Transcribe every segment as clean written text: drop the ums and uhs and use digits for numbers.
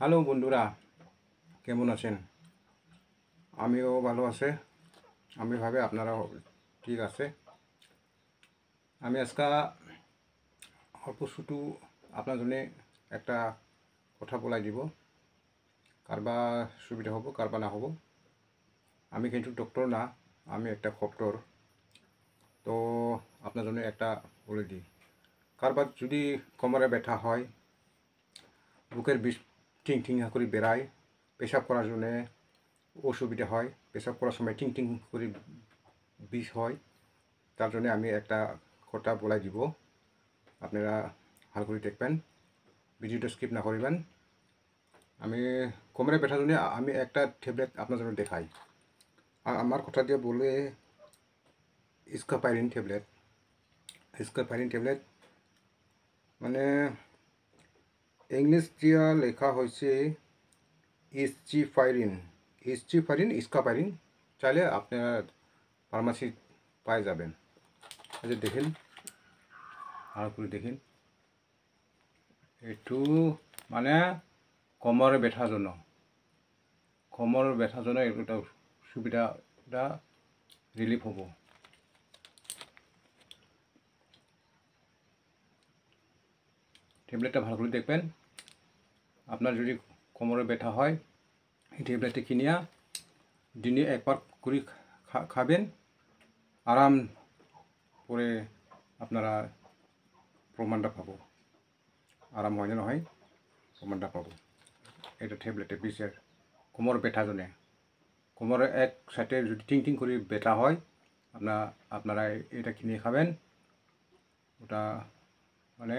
Hello বন্ধুরা, কেমন আছেন? আমিও ভালো আছে। আমি ভাবে আপনারাও ঠিক আছে। আমি আজকে অল্প ছুটু আপনার জন্য একটা কথা বলাই দিব। কারবা সুবিধা হব, কারবা না হব। আমি কিন্তু ডক্টর না, আমি একটা খপ্টর। তো আপনার জন্য একটা বলে দিই। কারবার যদি কোমরে ব্যথা হয়, বুকের বিষ টিং টিং করে বেড়ায়, পেশাব করার জন্য অসুবিধা হয়, পেশাব করার সময় টিং টিং করে বিষ হয়, তার জন্য আমি একটা কথা বলাই দিব। আপনারা ভালো করে দেখবেন, ভিডিওটা স্কিপ না করিবেন। আমি কোমরে ব্যথার জন্য আমি একটা ট্যাবলেট আপনার জন্য দেখাই। আমার কথা দিয়ে বলে স্কোপাইরিন ট্যাবলেট মানে ইংলিশ দিয়া লেখা হয়েছে স্কোপাইরিন। চাইলে আপনারা ফার্মাসি পাই যাবেন। এই যে দেখেন, ভালো করে দেখেন, একটু মানে কোমরের ব্যথার জন্য একটা সুবিধাটা রিলিফ হব। ট্যাবলেটটা ভালো করে দেখবেন। আপনার যদি কোমরে ব্যথা হয়, এই ট্যাবলেটটা কিনিয়া দিনে একবার করে খাবেন। আরাম করে আপনারা প্রমাণটা পাবো, আরাম হয় না নহয় প্রমাণটা পাবো। এটা ট্যাবলেটে বিষের কোমর ব্যথা জন্য, কোমরের এক সাইডে যদি টিং টিং করে ব্যথা হয়, আপনারা এটা কিনে খাবেন। ওটা মানে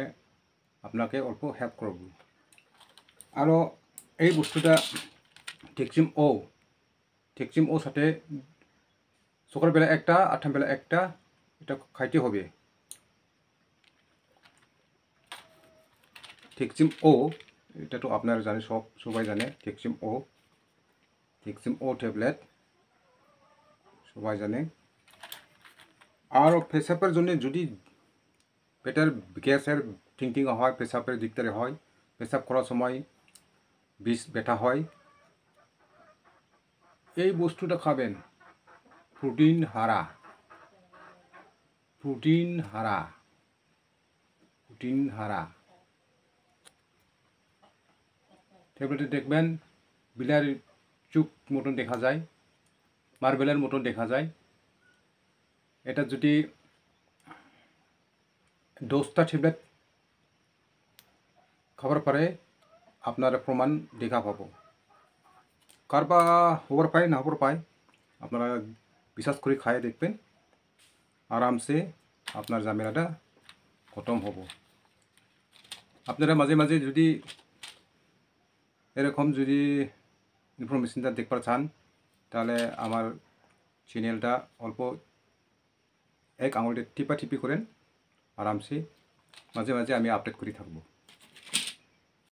আপনাকে অল্প হেল্প করব। আরও এই বস্তুটা টেক্সিম ও সাথে সকালবেলা একটা, আটটাবেলা একটা, এটা খাইতে হবে। টেক্সিম ও, এটা তো আপনারা জানে, সবাই জানে। টেক্সিম ও ট্যাবলেট সবাই জানে। আর পেশাবের জন্য যদি পেটের গ্যাসের টিং হয়, পেশাবের দিক থেকে হয়, পেশাব করার সময় বিষ ব্যথা হয়, এই বস্তুটা খাবেন। প্রোটিন হারা ট্যাবলেটে দেখবেন বিলার চুক মতন দেখা যায়, মার্বেলের মতন দেখা যায়। এটা যদি 10টা ট্যাবলেট খাবার পরে আপনার প্রমাণ দেখা পাবো। কারবা হবার পায় না হবার পায়, আপনারা বিশ্বাস করে খায় দেখবেন, আরামসে আপনার ঝামেলাটা খতম হব। আপনারা মাঝে মাঝে যদি এরকম যদি ইনফরমেশনটা দেখতে চান, তাহলে আমার চ্যানেলটা অল্প এক আঙুলতে টিপি করেন, আরামসে মাঝে মাঝে আমি আপডেট করে থাকবো।